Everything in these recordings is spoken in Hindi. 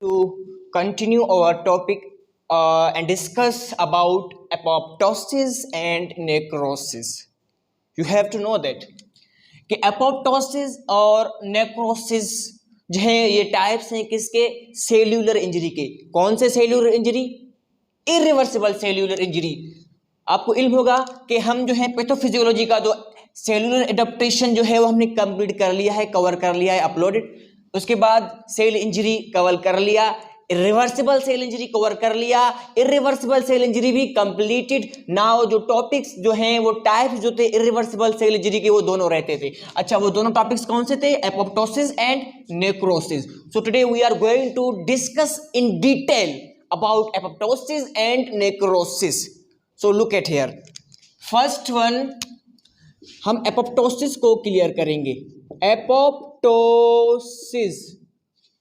to continue our topic and discuss about apoptosis and necrosis. You have to know that कि एपोप्टोसिस और नेक्रोसिस जो है ये टाइप्स हैं किसके, सेल्यूलर इंजरी के। कौन से cellular injury? Irreversible cellular injury. आपको इल्म होगा कि हम जो है पैथोफिजियोलॉजी का जो सेल्यूलर एडेप्टेशन जो है वो हमने कंप्लीट कर लिया है, कवर कर लिया है, अपलोडेड। उसके बाद सेल इंजरी कवर कर लिया, इरिवर्सिबल सेल इंजरी कवर कर लिया, इरिवर्सिबल सेल इंजरी भी कंप्लीटेड। नाउ जो टॉपिक्स जो हैं वो टाइप्स जो थे इरिवर्सिबल सेल इंजरी के वो दोनों रहते थे। अच्छा, वो दोनों टॉपिक्स कौन से थे? Apoptosis and necrosis. So today we are going to discuss in detail about apoptosis and necrosis. So look at here, first one हम एपोप्टोसिस को क्लियर करेंगे। एपोप्टोसिस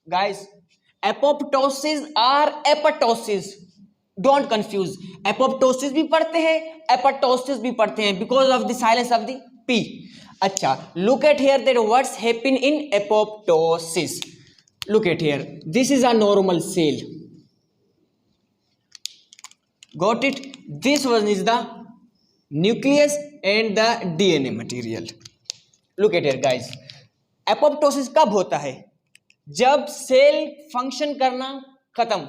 गाइस, एपोप्टोसिस और एपोटोसिस, डोंट कंफ्यूज। एपोप्टोसिस भी पढ़ते हैं, एपोटोसिस भी पढ़ते हैं because of the silence of the p. अच्छा, look at here that what's happen in apoptosis. Look at here, this is a normal cell, got it? This one is the nucleus and the DNA material. Look at here guys, apoptosis कब होता है? जब सेल फंक्शन करना खत्म,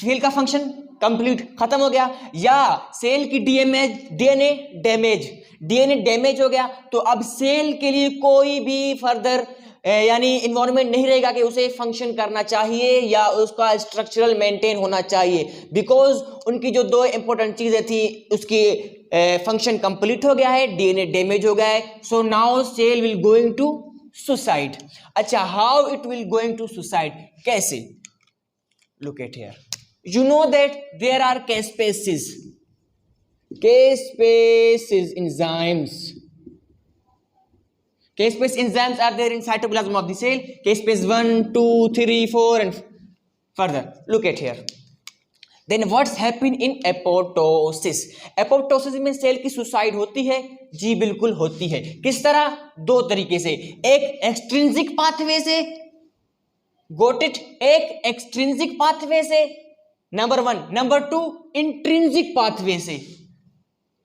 सेल का फंक्शन कंप्लीट खत्म हो गया, या सेल की डीएनए डैमेज हो गया, तो अब सेल के लिए कोई भी फर्दर यानी इन्वायरमेंट नहीं रहेगा कि उसे फंक्शन करना चाहिए या उसका स्ट्रक्चरल मेंटेन होना चाहिए, बिकॉज उनकी जो दो इंपॉर्टेंट चीजें थी उसकी फंक्शन कंप्लीट हो गया है, डीएनए डैमेज हो गया है। So now cell will going to suicide. अच्छा, how it will going to suicide, कैसे? Look at here, you know that there are caspases enzymes. Caspase enzymes are there in cytoplasm of the cell. Caspase 1, 2, 3, 4 and further. Look at here. Then what's happen in apoptosis? Apoptosis में सेल की सुसाइड होती है? जी बिल्कुल होती है। किस तरह? दो तरीके से, एक एक्सट्रिंसिक पाथवे से, गोट इट, एक एक्सट्रिंसिक पाथवे से, number one. Number two, intrinsic pathway से,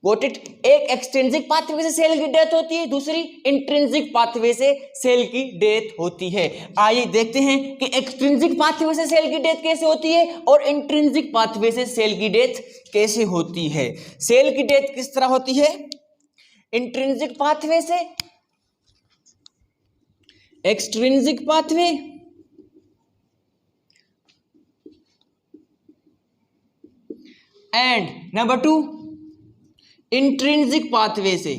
गोट इट। एक एक्सट्रिंसिक पाथवे से सेल की डेथ होती है, दूसरी इंट्रिंसिक पाथवे से सेल की डेथ होती है। आइए देखते हैं कि एक्सट्रिंसिक पाथवे से सेल की डेथ कैसे होती है और इंट्रिंसिक पाथवे से सेल की डेथ कैसे होती है। सेल की डेथ किस तरह होती है? इंट्रिंसिक पाथवे से, extrinsic pathway, and number two intrinsic pathway से।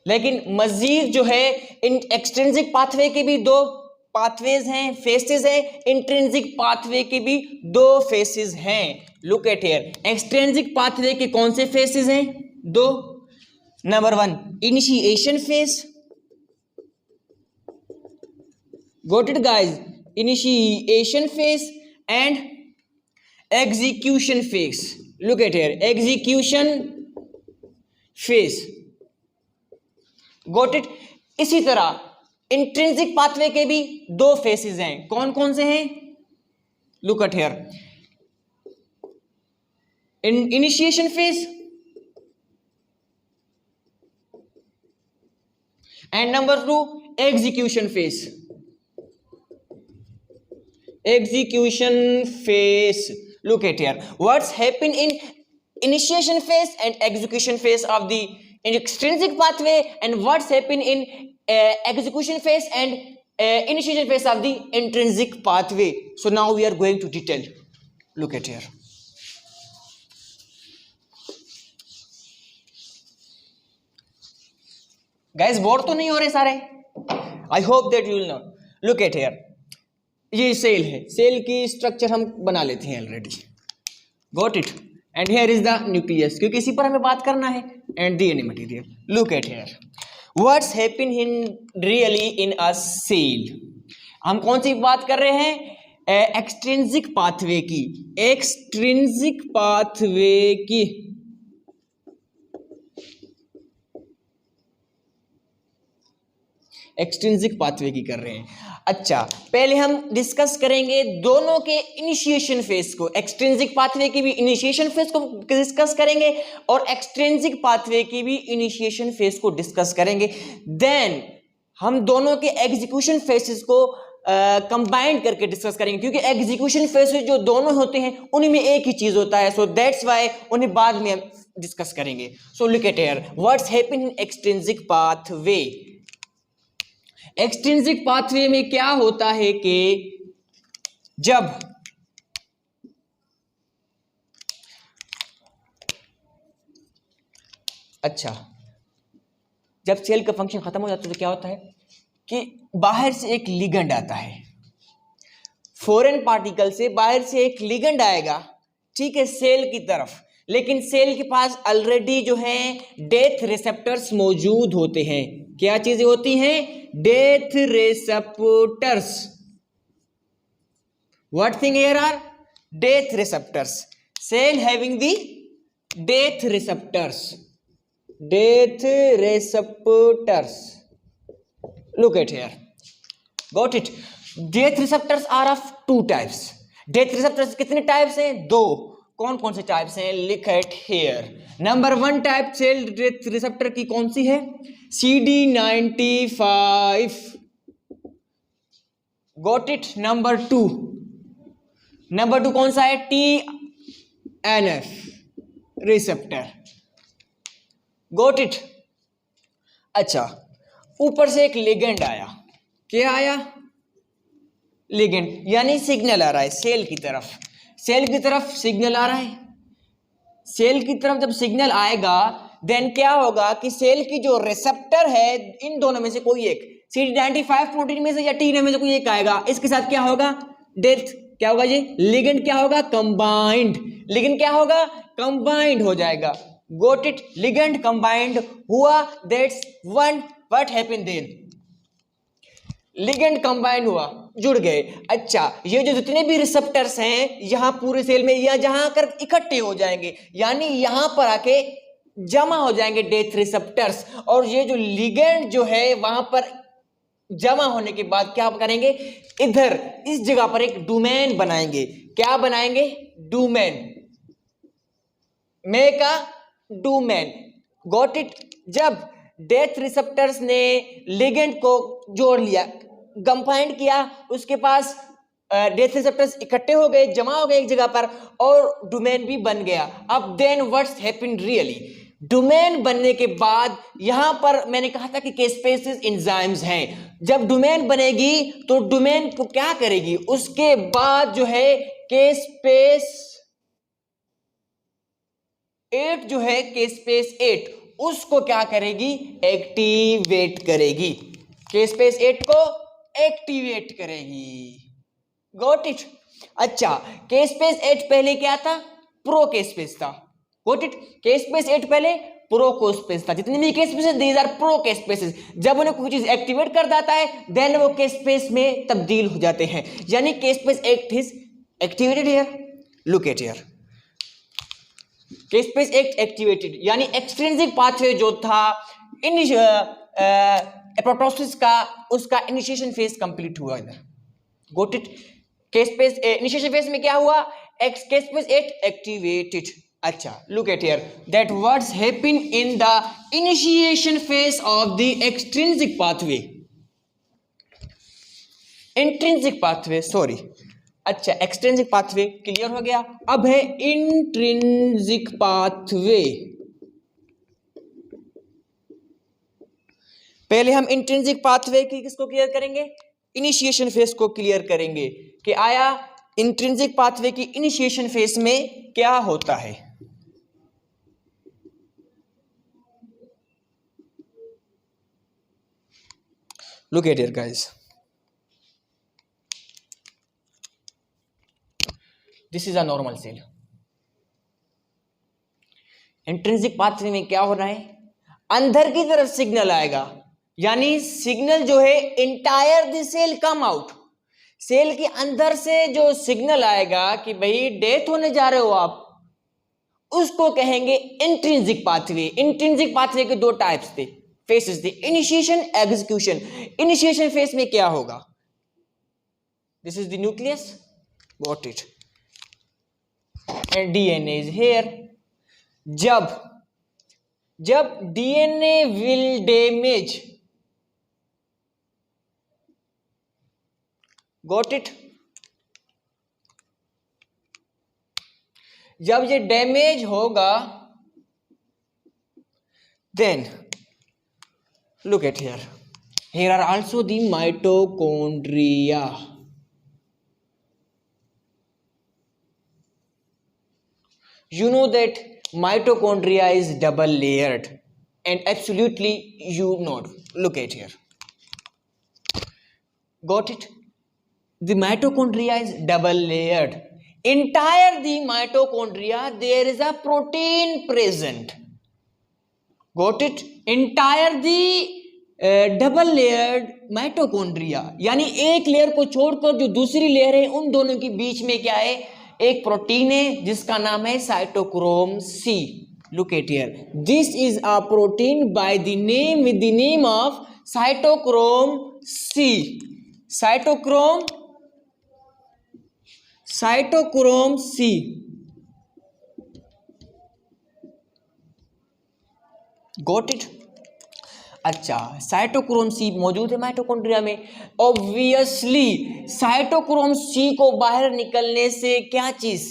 लेकिन मजीद जो है इन एक्सट्रिंसिक पाथवे के भी दो पाथवेज हैं, फेसेस हैं, इंट्रिंसिक पाथवे के भी दो फेसेस हैं। Look at here, extrinsic pathway के कौन से फेसेस हैं? दो। Number one, initiation face, got it guys, initiation face and execution face. Look at here, execution face, got it. इसी तरह इंट्रिंसिक पाथवे के भी दो फेसेस हैं। कौन कौन से हैं? Look at here, initiation face and number two execution face. Execution phase. Look at here, what's happen in initiation phase and execution phase of the extrinsic pathway, and what's happen in execution phase and initiation phase of the intrinsic pathway. So now we are going to detail. Look at here, guys, bore तो नहीं हो रहे सारे? I hope that you will know. Look at here, ये सेल है, सेल की स्ट्रक्चर हम बना लेते हैं already, got it. And here is the nucleus, क्योंकि इसी पर हमें बात करना है, and DNA material. Look at here, what's happen in really in a cell. हम कौन सी बात कर रहे हैं? एक्सट्रिंसिक पाथवे की, एक्सट्रिंसिक पाथवे की। एक्सट्रिंसिक पाथवे की कर रहे हैं। अच्छा, पहले हम डिस्कस करेंगे दोनों के इनिशिएशन फेज को। एक्सट्रिंसिक पाथवे की भी इनिशिएशन फेज को डिस्कस करेंगे और एक्सट्रिंसिक पाथवे की भी इनिशिएशन फेज को डिस्कस करेंगे। देन हम दोनों के एग्जीक्यूशन फेसेस को कंबाइंड करके डिस्कस करेंगे, क्योंकि एग्जीक्यूशन फेसेस जो दोनों होते हैं उन्हीं में एक ही चीज होता है। सो दैट्स व्हाई उन्हें बाद में हम डिस्कस करेंगे। सो look at here, what's happen in extrinsic pathway. Extrinsic pathway में क्या होता है कि जब जब सेल का फंक्शन खत्म हो जाता है तो क्या होता है कि बाहर से एक लिगेंड आता है, फॉरेन पार्टिकल से बाहर से एक लिगेंड आएगा, ठीक है, सेल की तरफ। लेकिन सेल के पास ऑलरेडी जो है डेथ रिसेप्टर्स मौजूद होते हैं। क्या चीजें होती हैं? Death receptors. What thing here are? Death receptors. Cell having the death receptors. Death receptors. Look at here. Got it? Death receptors are of two types. Death receptors कितने टाइप्स हैं? दो। कौन कौन से टाइप्स हैं? Look at here. Number 1 type cell death receptor की कौन सी है? CD95। Got it? नंबर 2 कौन सा है? TNF receptor. Got it? अच्छा, ऊपर से एक लिगेंड आया। क्या आया? लिगेंड, यानी सिग्नल आ रहा है सेल की तरफ। सेल की तरफ सिग्नल आ रहा है। सेल की तरफ जब सिग्नल आएगा देन क्या होगा कि सेल की जो रिसेप्टर है, इन दोनों में से कोई एक, CD95 प्रोटीन में से या TNF में से कोई एक आएगा। इसके साथ क्या होगा? डेथ। क्या होगा ये? लिगेंड क्या होगा? कंबाइंड। लिगेंड क्या होगा? कंबाइंड हो जाएगा। Got it? लिगेंड कंबाइंड हुआ, that's one. What happened then? Ligand combined हुआ, जुड़ गए। अच्छा, ये जो जितने भी रिसेप्टर्स हैं यहाँ पूरे सेल में, या जहां आकर इकट्ठे हो जाएंगे, यानी यहां पर आके जमा हो जाएंगे डेथ रिसेप्टर्स। और ये जो लिगेंड जो है वहां पर जमा होने के बाद क्या करेंगे? इधर इस जगह पर एक डोमेन बनाएंगे। क्या बनाएंगे? Domain. Make a domain. Got it? जब डेथ रिसेप्टर्स ने लिगेंड को जोड़ लिया, कंबाइंड किया, उसके पास डेथ रिसेप्टर्स इकट्ठे हो गए, जमा हो गए एक जगह पर, और डोमेन भी बन गया। अब then what's happened really? Domain बनने के बाद यहां पर मैंने कहा था कि केस्पेसेस एंजाइम्स हैं। जब डोमेन बनेगी तो डोमेन को क्या करेगी? उसके बाद जो है केस्पेस 8 जो है, केस्पेस 8 उसको क्या करेगी? एक्टिवेट करेगी। केस्पेस 8 को एक्टिवेट करेगी। Got it? अच्छा, केस्पेस 8 पहले क्या था? प्रो केस्पेस था। Got it? केस्पेस 8 पहले प्रो केस्पेस था। जितने भी केस्पेस दीज आर प्रो केस्पेसेस। जब उन्हें कोई चीज एक्टिवेट कर देता है देन वो केस्पेस में तब्दील हो जाते हैं, यानी caspase 8 is activated here. Look at here, caspase 8 activated, यानी एक्सट्रिंसिक पाथवे जो था एपोप्टोसिस का, उसका इनिशिएशन फेज कंप्लीट हुआ इधर। Got it? Caspase initiation phase में क्या हुआ? Caspase 8 activated. अच्छा, look at here that what's happen in the initiation phase of the extrinsic pathway. Intrinsic pathway, sorry. अच्छा, एक्सट्रिंसिक पाथवे क्लियर हो गया। अब है इंट्रिंसिक पाथवे। पहले हम इंट्रिंसिक पाथवे की किसको क्लियर करेंगे? इनिशिएशन फेज को क्लियर करेंगे कि आया इंट्रिंसिक पाथवे की इनिशिएशन फेज में क्या होता है। Look at here guys, this is a normal cell. Intrinsic pathway में क्या हो रहा है? अंदर की तरफ सिग्नल आएगा, यानी सिग्नल जो है entire the cell come out. Cell के अंदर से जो सिग्नल आएगा कि भाई डेथ होने जा रहे हो आप, उसको कहेंगे इंट्रिंसिक पाथवे। इंट्रिंसिक पाथवे के दो टाइप्स थे। Phase is the initiation execution. Initiation phase में क्या होगा? This is the nucleus, got it, and DNA is here. जब DNA will damage, got it, जब ये डैमेज होगा, then look at here are also the mitochondria. You know that mitochondria is double layered, and absolutely you know, look at here, got it? The mitochondria is double layered. Entire the mitochondria there is a protein present, got it? Entire the double layered mitochondria, यानी एक लेयर को छोड़कर जो दूसरी लेयर है उन दोनों के बीच में क्या है? एक प्रोटीन है जिसका नाम है cytochrome c. Look at here, this is a protein by the name, with the name of cytochrome c. Cytochrome c, got it? अच्छा, साइटोक्रोम सी मौजूद है माइटोकॉन्ड्रिया में। ऑब्वियसली साइटोक्रोम सी को बाहर निकलने से क्या चीज,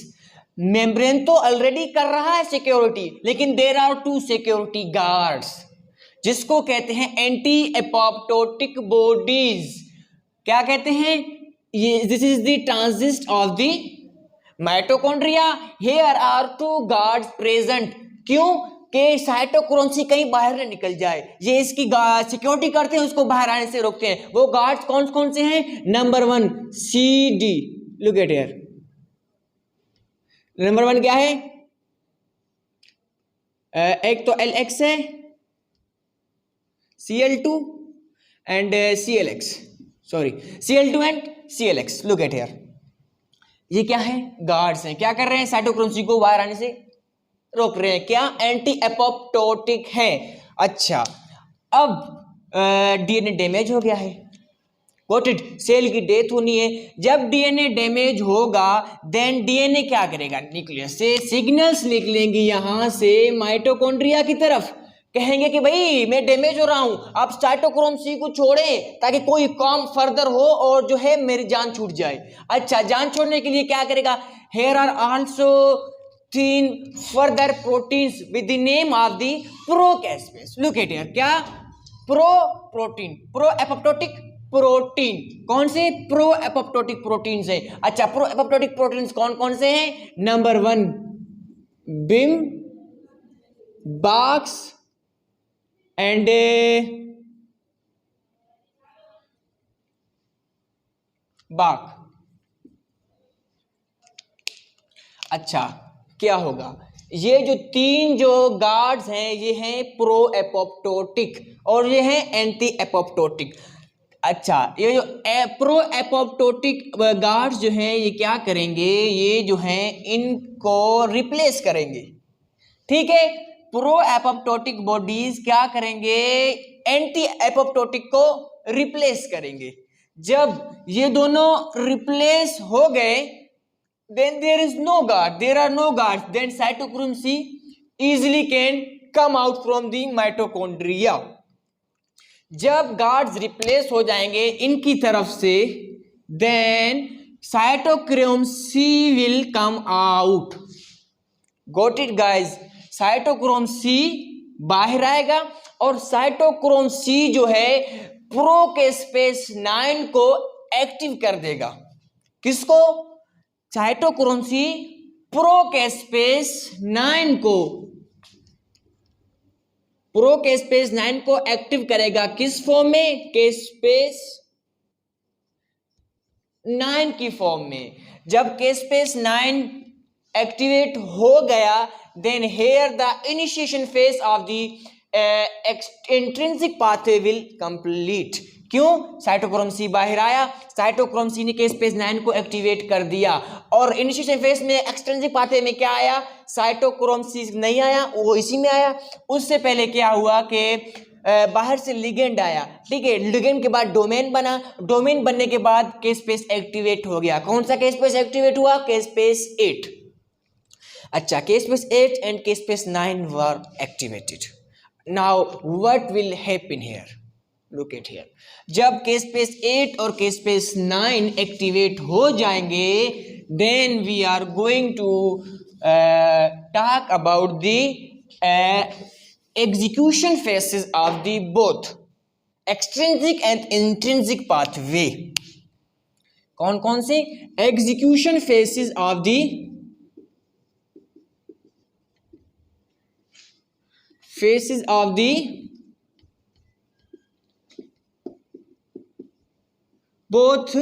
मेम्ब्रेन तो ऑलरेडी कर रहा है सिक्योरिटी, लेकिन there are two security guards जिसको कहते हैं एंटी एपोप्टोटिक बॉडीज। क्या कहते हैं ये? This is the transit of the mitochondria. Here are two guards present. क्यों? कि साइटोक्रोम सी कहीं बाहर न निकल जाए, ये इसकी सिक्योरिटी करते हैं, उसको बाहर आने से रोकते हैं। वो गार्ड्स कौन कौन से हैं? Number 1 C D, look at here, number 1 क्या है? एक तो LX है, Cl2 and ClX, sorry Cl2 and ClX। Look at here, ये क्या है? गार्ड्स हैं। क्या कर रहे हैं? साइटोक्रोम सी को बाहर आने से रोक रहे हैं। क्या? एंटी एपोप्टोटिक है। अच्छा, अब डीएनए डैमेज हो गया है, गॉट इट? सेल की डेथ होनी है। जब डीएनए डैमेज होगा देन डीएनए क्या करेगा? न्यूक्लियस से सिग्नल्स निकलेंगी यहां से माइटोकॉन्ड्रिया की तरफ, कहेंगे कि भाई मैं डैमेज हो रहा हूं, आप साइटोक्रोम सी को छोड़ें ताकि कोई काम फर्दर हो और जो है मेरी जान छूट जाए। अच्छा, जान छोड़ने के लिए क्या करेगा? Here are also 3 further proteins with the name of the procaspase. Look at here, क्या? Protein, pro apoptotic protein. कौन से? प्रो एपोप्टोटिक प्रोटीन है। अच्छा, प्रो एपोप्टोटिक प्रोटीन कौन कौन से हैं? नंबर 1 बिम, बाक्स एंड बाक। अच्छा, क्या होगा? ये जो 3 जो गार्ड्स हैं ये हैं प्रो एपोप्टोटिक और ये हैं एंटी एपोप्टोटिक। अच्छा, ये जो प्रो एपोप्टोटिक गार्ड्स जो हैं ये क्या करेंगे? ये जो हैं इनको रिप्लेस करेंगे, ठीक है? प्रो एपोप्टोटिक बॉडीज क्या करेंगे? एंटी एपोप्टोटिक को रिप्लेस करेंगे। जब ये दोनों रिप्लेस हो गए then there is no guard, there are no guards, then cytochrome C easily can come out from the mitochondria. जब गार्ड्स रिप्लेस हो जाएंगे इनकी तरफ से then cytochrome C will come out. Got it guys? cytochrome C बाहर आएगा और cytochrome C जो है प्रोकेस्पेस 9 को एक्टिव कर देगा। किसको? साइटोक्रोम सी प्रोकेस्पेस 9 को, प्रोकेस्पेस 9 को एक्टिव करेगा। किस फॉर्म में? केस्पेस 9 की फॉर्म में। जब केस्पेस 9 एक्टिवेट हो गया then here the initiation phase of the intrinsic pathway will complete. क्यों? साइटोक्रोम सी बाहर आया, साइटोक्रोम सी ने केस्पेस 9 को एक्टिवेट कर दिया और इनिशिएशन फेज में एक्सट्रिंसिक पाथवे में क्या आया? साइटोक्रोम सी नहीं आया, वो इसी में आया। उससे पहले क्या हुआ कि बाहर से लिगेंड आया, ठीक है, लिगेंड के बाद डोमेन बना, डोमेन बनने के बाद के स्पेस एक्टिवेट हो गया। कौन सा के स्पेस एक्टिवेट हुआ? के स्पेस 8। अच्छा, के स्पेस 8 एंड के space 9 were activated. Now what will happen here? Look at here, जब के स्पेस 8 और के स्पेस 9 एक्टिवेट हो जाएंगे, then we are going to talk about the execution phases of the both extrinsic and intrinsic pathway। कौन कौन से? execution phases of the both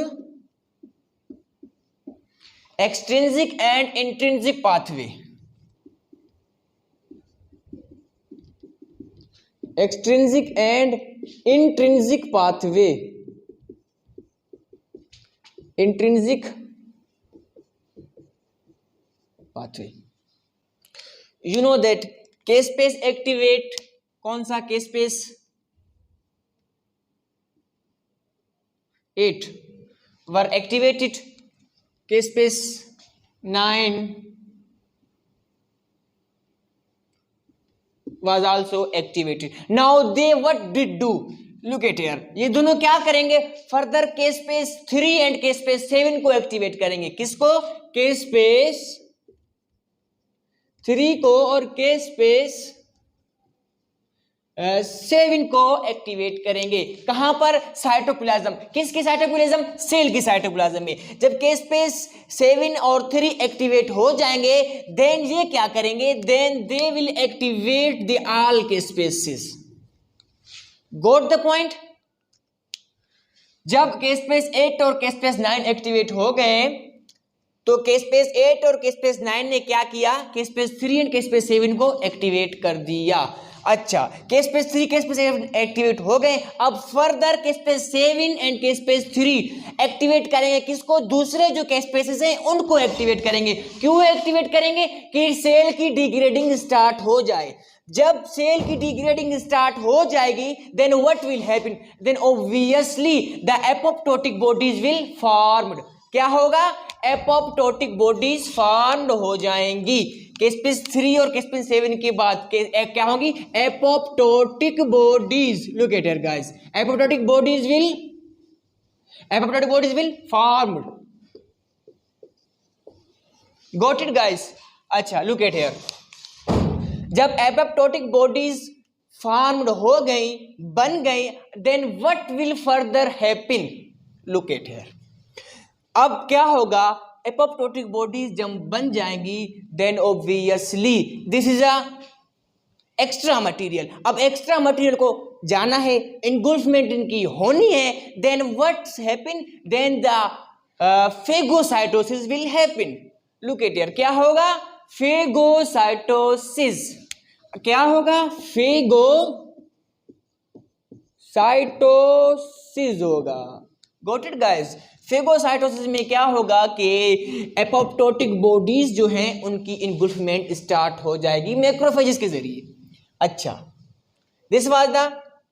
extrinsic and intrinsic pathway। extrinsic and intrinsic pathway। intrinsic pathway, you know that के स्पेस एक्टिवेट, कौन सा? के स्पेस 8 वर एक्टिवेटेड, के space 9 was also activated। now they what did do? look at here, ये दोनों क्या करेंगे? फर्दर के स्पेस 3 एंड के स्पेस 7 को एक्टिवेट करेंगे। किसको? के स्पेस 3 को और के स्पेस 7 को एक्टिवेट करेंगे। कहां पर? साइटोप्लाज्म। किसकी साइटोप्लाज्म? सेल की साइटोप्लाज्म में। जब के स्पेस 7 और 3 एक्टिवेट हो जाएंगे, देन ये क्या करेंगे? Then they will activate the all caspases. Got the point? जब के स्पेस 8 और के स्पेस 9 एक्टिवेट हो गए, तो के स्पेस 8 और के स्पेस 9 ने क्या किया? के स्पेस 3 एंड के स्पेस 7 को एक्टिवेट कर दिया। अच्छा, के स्पेस 3 के स्पेस एक्टिवेट हो गए। अब फर्दर के स्पेस 7 एंड के स्पेस 3 एक्टिवेट करेंगे। किसको? दूसरे जो के स्पेसेस हैं उनको एक्टिवेट करेंगे। क्यों एक्टिवेट करेंगे? कि सेल की डिग्रेडिंग स्टार्ट हो जाए। जब सेल की डिग्रेडिंग स्टार्ट हो जाएगी, then what will happen? Then obviously the apoptotic bodies will formed. क्या होगा? एपोप्टोटिक बॉडीज फॉर्म्ड हो जाएंगी। के स्पेस 3 और के स्पेस 7 के बाद क्या होगी? Apoptotic bodies. Look at here guys, apoptotic bodies will formed. Got it guys? अच्छा, लुक एट हियर, जब एपोप्टोटिक बॉडीज फॉर्म्ड हो गई, बन गई, then what will further happen? Look at here, अब क्या होगा? एपोप्टोटिक बॉडीज जब बन जाएंगी, then obviously this is a extra material. अब एक्स्ट्रा मटेरियल को जाना है, इनगुल्फमेंट इनकी होनी है, then what's happen? Then the phagocytosis will happen. Look at here, क्या होगा? फेगोसाइटोसिस। क्या होगा? फेगोसाइटोसिस होगा। Got it guys? फेगोसाइटोसिस में क्या होगा कि एपोप्टोटिक बॉडीज जो हैं उनकी इनगुल्फमेंट स्टार्ट हो जाएगी मैक्रोफेजेस के जरिए। अच्छा, this was the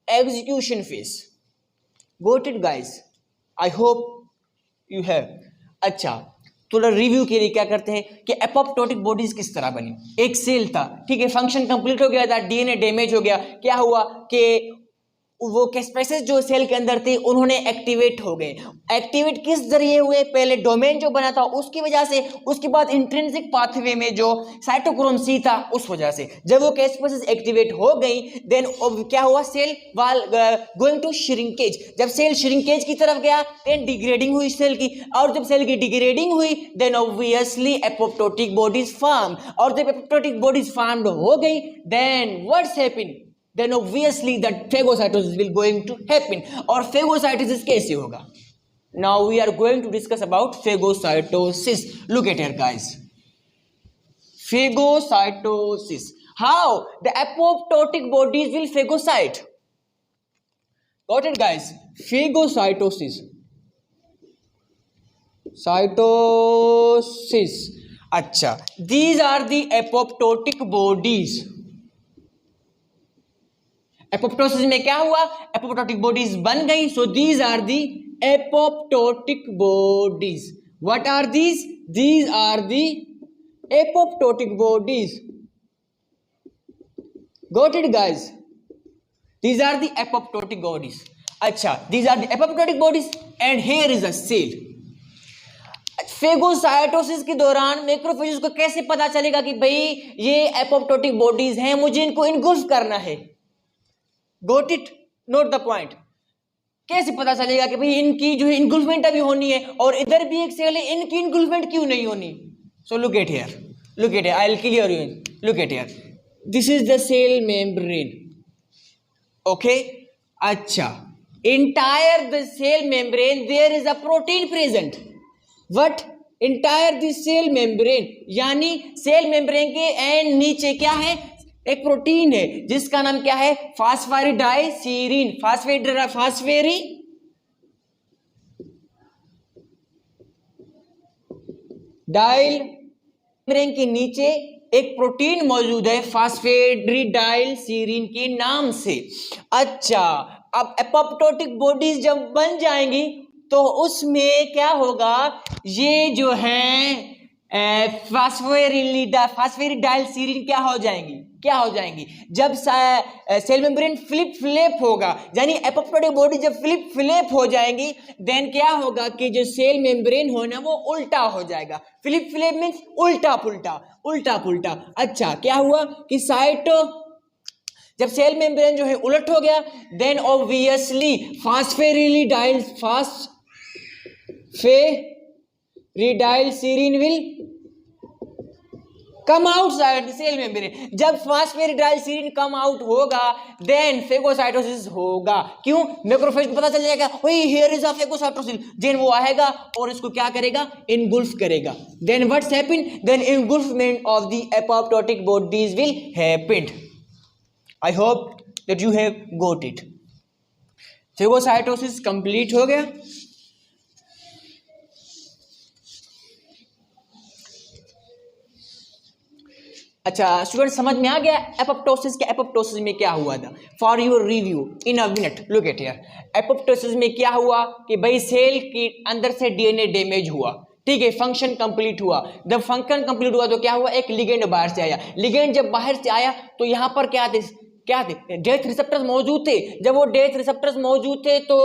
execution phase. Got it guys? I hope you have. अच्छा, थोड़ा रिव्यू के लिए क्या करते हैं कि एपोप्टोटिक बॉडीज किस तरह बनी। एक सेल था, ठीक है, फंक्शन कंप्लीट हो गया था, डीएनए डैमेज हो गया। क्या हुआ कि वो के स्पेसेस जो सेल के अंदर थे उन्होंने एक्टिवेट हो गए। एक्टिवेट किस जरिए हुए? पहले डोमेन जो बना था उसकी वजह से, उसके बाद इंट्रिंसिक पाथवे में जो साइटोक्रोम सी था उस वजह से। जब वो के स्पेसेस एक्टिवेट हो गई, देन क्या हुआ? Cell wall going to shrinkage. जब सेल श्रिंकेज की तरफ गया, देन डिग्रेडिंग हुई सेल की, और जब सेल की डिग्रेडिंग हुई, then obviously apoptotic bodies form. और जब एपोप्टोटिक बॉडीज फॉर्म्ड हो गई, then what's happen? then obviously that phagocytosis will going to happen। और phagocytosis कैसे होगा? now we are going to discuss about phagocytosis। look at here guys, phagocytosis, how the apoptotic bodies will phagocyte। got it guys? phagocytosis, cytosis। अच्छा, these are the apoptotic bodies। Apoptosis में क्या हुआ, एपोप्टोटिक बॉडीज बन गई, so these are the apoptotic bodies. What are these are the apoptotic bodies. Got it guys? These are the apoptotic bodies. अच्छा, these are the apoptotic bodies and here is a cell. Phagocytosis के दौरान मैक्रोफेजेस को कैसे पता चलेगा कि भाई ये एपोप्टोटिक बॉडीज हैं, मुझे इनको इनगुल्फ करना है? Got it? Note the point. कैसे पता चलेगा कि भाई इनकी जो है इनगुल्फमेंट अभी होनी है और इधर भी एक सेल है, इनकी इनगुल्फमेंट क्यों नहीं होनी? So look at here, look at here, I will clear you. Look at here, this is the cell membrane. Okay, अच्छा, entire the cell membrane there is a protein present. What? Entire the cell membrane, यानी सेल मेम्ब्रेन के एंड नीचे क्या है? एक प्रोटीन है जिसका नाम क्या है? फास्फेरिडाइसीरीन. फास्फेरिडाइल मेम्ब्रेन के नीचे एक प्रोटीन मौजूद है फास्फेरिडाइलसीरीन के नाम से. अच्छा, अब एपोप्टोटिक बॉडीज जब बन जाएंगी तो उसमें क्या होगा? ये जो है फास्फेरिडाइलसीरीन क्या हो जाएंगी? जब सेल मेम्ब्रेन फ्लिप होगा, यानी एपोप्टोटिक बॉडी जब फ्लिप हो जाएंगी, देन क्या होगा कि जो सेल मेम्ब्रेन होना वो उल्टा हो जाएगा. फ्लिप मीन्स उल्टा पुल्टा. अच्छा, क्या हुआ कि जब सेल मेम्ब्रेन जो है उलट हो गया, then obviously phosphatidylserine will come outside the cell membrane. जब फास्फेरिडाइलसीरीन कम आउट होगा, देन फेगोसाइटोसिस होगा. क्यों? मैक्रोफेज को पता चल जाएगा ओए here is a phagocytosis. Then वो आएगा और इसको क्या करेगा? इनगुल्फ करेगा. Then what's happen? Then engulfment of the apoptotic bodies will happen. I hope that you have got it. Phagocytosis complete हो गया. अच्छा स्टूडेंट, समझ में आ गया एपोप्टोसिस के? एपोप्टोसिस में क्या हुआ था? For your review in a minute, look at here. Apoptosis में क्या हुआ कि भाई सेल के अंदर से डीएनए डैमेज हुआ, ठीक है, फंक्शन कंप्लीट हुआ. जब फंक्शन कंप्लीट हुआ तो क्या हुआ? एक लिगेंड बाहर से आया. लिगेंड जब बाहर से आया तो यहाँ पर क्या थे? डेथ रिसेप्टर्स मौजूद थे. जब वो डेथ रिसेप्टर्स मौजूद थे तो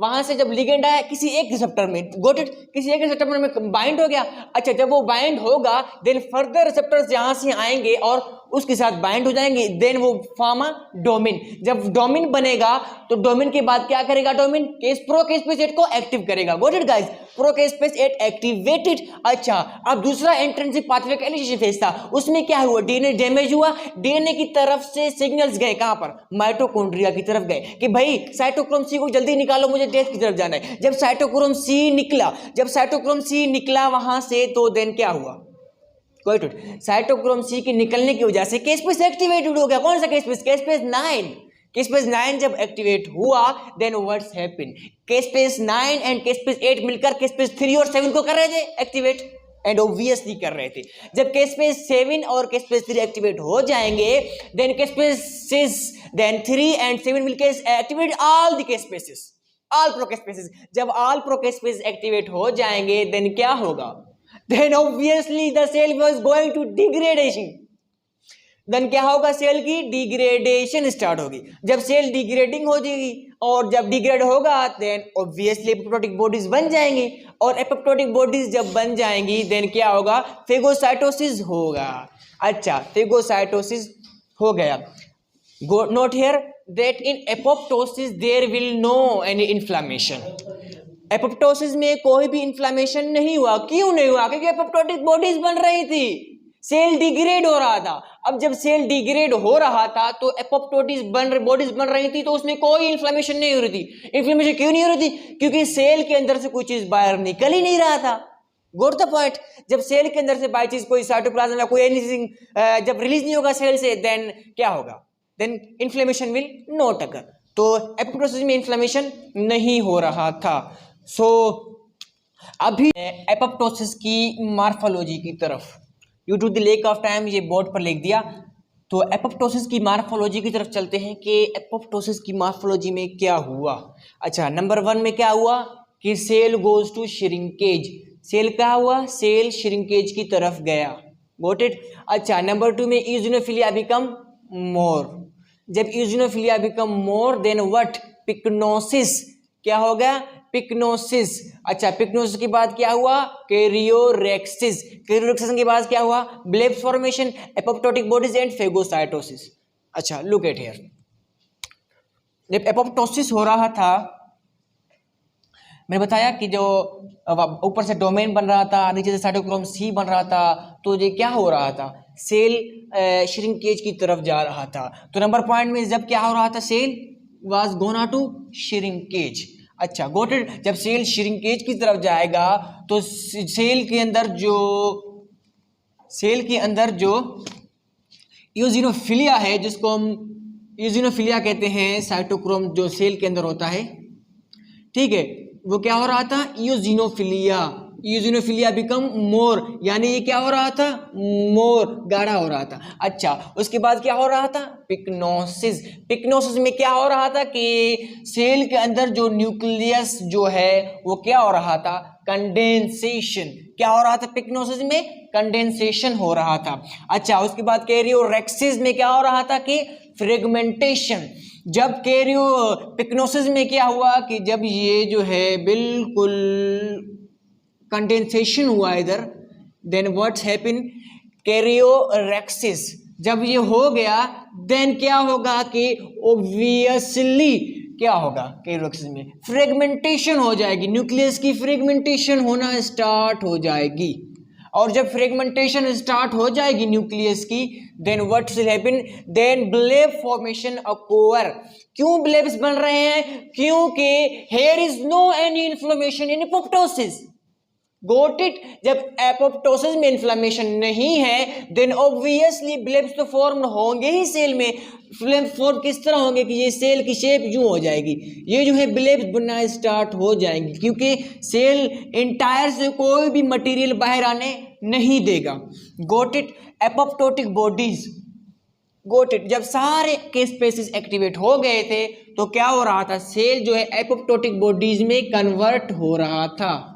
वहां से जब लिगेंड आया किसी एक रिसेप्टर में, गॉट इट, किसी एक रिसेप्टर में बाइंड हो गया. अच्छा, जब वो बाइंड होगा देन फर्दर रिसेप्टर्स यहां से आएंगे और उसके साथ बाइंड हो जाएंगे. देन वो फॉर्म डोमेन. जब डोमेन बनेगा तो डोमेन के बाद क्या करेगा? डोमेन प्रोकेस्पेस 8 को एक्टिव करेगा. Got it guys? Procaspase 8 activated. अच्छा, अब दूसरा एंट्रेंसिक पाथवे का इनिशिएशन फेज था, उसमें क्या हुआ? डीएनए डैमेज हुआ. डीएनए की तरफ से सिग्नल्स गए कहां पर? माइटोकॉन्ड्रिया की तरफ गए कि भाई साइटोक्रोम सी को जल्दी निकालो, मुझे डेथ की तरफ जाना है. जब साइटोक्रोम सी निकला वहां से तो देन क्या हुआ? साइटोक्रोम सी के निकलने की वजह से केस्पेस एक्टिवेटेड हो गया. कौन सा केस्पेस? केस्पेस 9. केस्पेस 9 जब एक्टिवेट हुआ देन व्हाट्स हैपन? केस्पेस 9 एंड केस्पेस 8 मिलकर केस्पेस 3 और 7 को कर रहे थे एक्टिवेट, एंड ऑब्वियसली कर रहे थे. जब केस्पेस 7 और केस्पेस 3 एक्टिवेट हो जाएंगे then caspase 6 then 3 and 7 will activate all the caspases, all procaspases. जब ऑल प्रोकेस्पेस एक्टिवेट हो जाएंगे देन क्या होगा? Then obviously the cell was going to degradation. Then क्या होगा? सेल की डिग्रेडेशन स्टार्ट होगी. जब सेल डिग्रेडिंग हो जाएगी और जब डिग्रेड होगा देन ऑब्वियसली एपोप्टोटिक बॉडीज बन जाएंगी, और एपोप्टोटिक बॉडीज जब बन जाएंगी देन क्या होगा? फेगोसाइटोसिस होगा. अच्छा, फेगोसाइटोसिस हो गया. Note here that in apoptosis there will no any inflammation. Apoptosis में कोई भी इन्फ्लेमेशन नहीं हुआ. क्यों नहीं हुआ? क्योंकि एपोप्टोटिक बॉडीज बन रही थी, सेल डिग्रेड हो रहा था. अब जब सेल डिग्रेड हो रहा था तो एपोप्टोटिक बॉडीज बन रही थी तो उसमें कोई इन्फ्लेमेशन नहीं हो रही थी. इन्फ्लेमेशन क्यों नहीं हो रही थी? क्योंकि सेल के अंदर से कोई चीज बाहर निकल ही नहीं रहा था. Got the point? जब सेल के अंदर से बाई चीज कोई साइटोप्लाज्म या कोई एनीथिंग जब रिलीज नहीं होगा सेल से देन क्या होगा? Then inflammation will not occur. तो एपोप्टोसिस में इन्फ्लेमेशन नहीं हो रहा था. सो अभी एपोप्टोसिस की मॉर्फोलॉजी की तरफ due to the lack of time ये बोर्ड पर लिख दिया. तो एपोप्टोसिस की मॉर्फोलॉजी की तरफ चलते हैं कि एपोप्टोसिस की मॉर्फोलॉजी में क्या हुआ। अच्छा, नंबर 1 में क्या हुआ कि cell goes to shrinkage. Cell क्या हुआ? सेल श्रिंकेज की तरफ गया। Got it. अच्छा, नंबर 2 में इओसिनोफिलिया बिकम मोर। जब eosinophilia become more then what? Pyknosis. क्या हो गया? पिक्नोसिस। अच्छा, पिक्नोसिस के बाद क्या हुआ? कैरियोरेक्सिस। कैरियोरेक्सिस के बाद क्या हुआ? Blebs formation, apoptotic bodies and phagocytosis. अच्छा, लुक एट हियर। जब एपोप्टोसिस हो रहा था, मैंने बताया कि जो ऊपर से डोमेन बन रहा था, नीचे से साइटोक्रोम सी बन रहा था, तो ये क्या हो रहा था? सेल श्रिंकेज की तरफ जा रहा था। तो नंबर पॉइंट में जब क्या हो रहा था? Cell was gonna to shrinkage. अच्छा, गॉट इट। जब सेल श्रिंकेज की तरफ जाएगा तो सेल के अंदर जो इओसिनोफिलिया है, जिसको हम इओसिनोफिलिया कहते हैं, साइटोक्रोम जो सेल के अंदर होता है, ठीक है, वो क्या हो रहा था? इओसिनोफिलिया बिकम मोर, यानी ये क्या हो रहा था? मोर, गाढ़ा हो रहा था। अच्छा, उसके बाद क्या हो रहा था? पिक्नोसिस। पिक्नोसिस में क्या हो रहा था कि सेल के अंदर जो न्यूक्लियस जो है वो क्या हो रहा था? कंडेंसेशन। क्या हो रहा था? पिक्नोसिस में कंडेंसेशन हो रहा था। अच्छा, उसके बाद कैरियोरेक्सिस में क्या हो रहा था? कि फ्रेगमेंटेशन। जब कैरियो पिक्नोसिस में क्या हुआ कि जब ये जो है बिल्कुल कंडेंसेशन हुआ इधर, देन व्हाट्स हैपन? कैरियोरेक्सिस। जब ये हो गया देन क्या होगा कि ऑब्वियसली क्या होगा? कैरियोरेक्सिस में फ्रेगमेंटेशन हो जाएगी, न्यूक्लियस की फ्रेगमेंटेशन होना स्टार्ट हो जाएगी। और जब फ्रेगमेंटेशन स्टार्ट हो जाएगी न्यूक्लियस की, then what will happen? Then bleb formation occur. क्यों ब्लेब्स बन रहे हैं? क्योंकि here is no any inflammation in apoptosis. Got it. जब एपोप्टोसिस में इन्फ्लेमेशन नहीं है देन ऑब्वियसली ब्लेब्स तो फॉर्म होंगे ही सेल में। फ्लेम फॉर्म किस तरह होंगे कि ये सेल की शेप यूं हो जाएगी, ये जो है ब्लेब्स बनना स्टार्ट हो जाएंगे, क्योंकि सेल इंटायर से कोई भी मटेरियल बाहर आने नहीं देगा। Got it. Apoptotic bodies. Goat it. जब सारे के स्पेसिस एक्टिवेट हो गए थे तो क्या हो रहा था? सेल जो है एपोप्टोटिक बॉडीज में कन्वर्ट हो रहा था।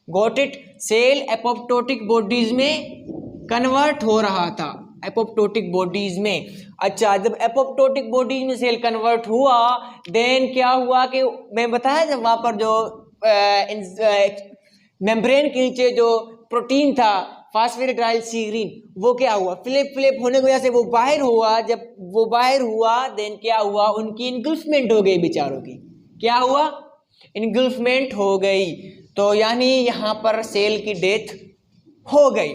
Got it. Cell apoptotic bodies में कन्वर्ट हो रहा था, एपोप्टोटिक बॉडीज में। अच्छा, जब एपोप्टोटिक बॉडीज में सेल कन्वर्ट हुआ देन क्या हुआ कि मैं बताया जब वहां पर जो मेम्ब्रेन के नीचे जो प्रोटीन था फास्फेटाइलसीरीन, वो क्या हुआ? फ्लिप होने की वजह से वो बाहर हुआ। जब वो बाहर हुआ देन क्या हुआ? उनकी इनगल्फमेंट हो गई बेचारों की। क्या हुआ? इनगल्फमेंट हो गई। तो यानी यहाँ पर सेल की डेथ हो गई।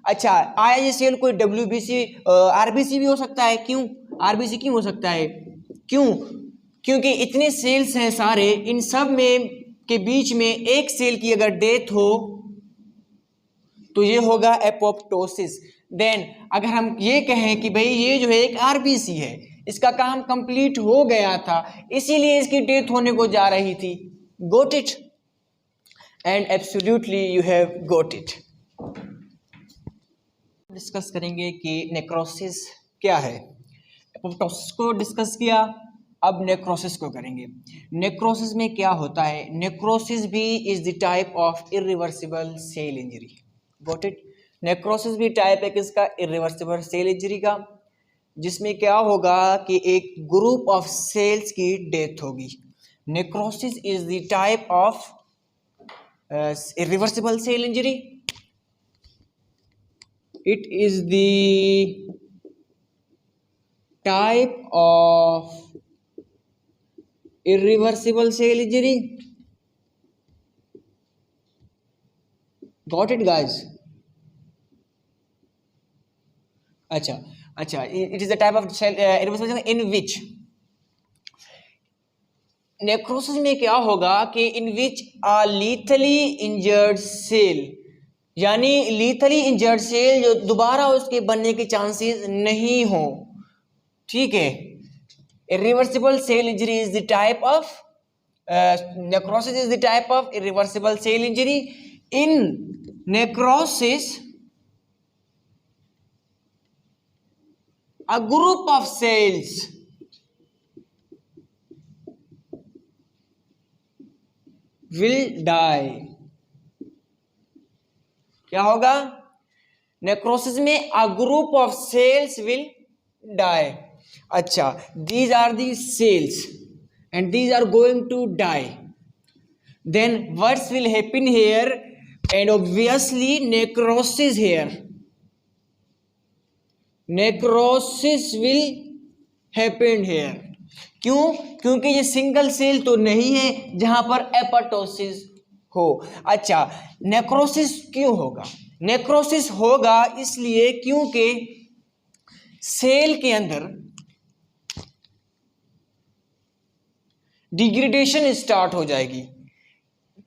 अच्छा, आया ये सेल कोई WBC RBC भी हो सकता है। क्यों RBC क्यों हो सकता है? क्यों? क्योंकि इतने सेल्स हैं सारे, इन सब में के बीच में एक सेल की अगर डेथ हो तो ये होगा एपोप्टोसिस। देन अगर हम ये कहें कि भाई ये जो है एक RBC है, इसका काम कंप्लीट हो गया था इसीलिए इसकी डेथ होने को जा रही थी। Got it? And absolutely you have got it. Discuss करेंगे कि नेक्रोसिस क्या है। एपोप्टोसिस को डिस्कस किया, अब नेक्रोसिस को करेंगे। नेक्रोसिस में क्या होता है? नेक्रोसिस भी is the type of irreversible cell injury. Got it? Necrosis भी टाइप है किसका? इरिवर्सिबल सेल इंजरी का, जिसमें क्या होगा कि एक ग्रुप ऑफ सेल्स की डेथ होगी। Necrosis is the type of irreversible cell injury. It is the type of irreversible cell injury. Got it, guys? अच्छा, it is the type of cell irreversible in which necrosis में क्या होगा कि इन विच आ लीथली इंजर्ड सेल, यानी लीथली इंजर्ड सेल जो दोबारा उसके बनने के चांसेस नहीं हो। ठीक है, irreversible cell injury is the type of necrosis is the type of irreversible cell injury. In necrosis a group of cells will die. क्या होगा? नेक्रोसिस में a group of cells will die. अच्छा, these are the cells and these are going to die. Then what will happen here? And obviously necrosis here. Necrosis will happen here. क्यों? क्योंकि ये सिंगल सेल तो नहीं है जहां पर एपोप्टोसिस हो. अच्छा, नेक्रोसिस क्यों होगा? नेक्रोसिस होगा इसलिए क्योंकि सेल के अंदर डिग्रेडेशन स्टार्ट हो जाएगी.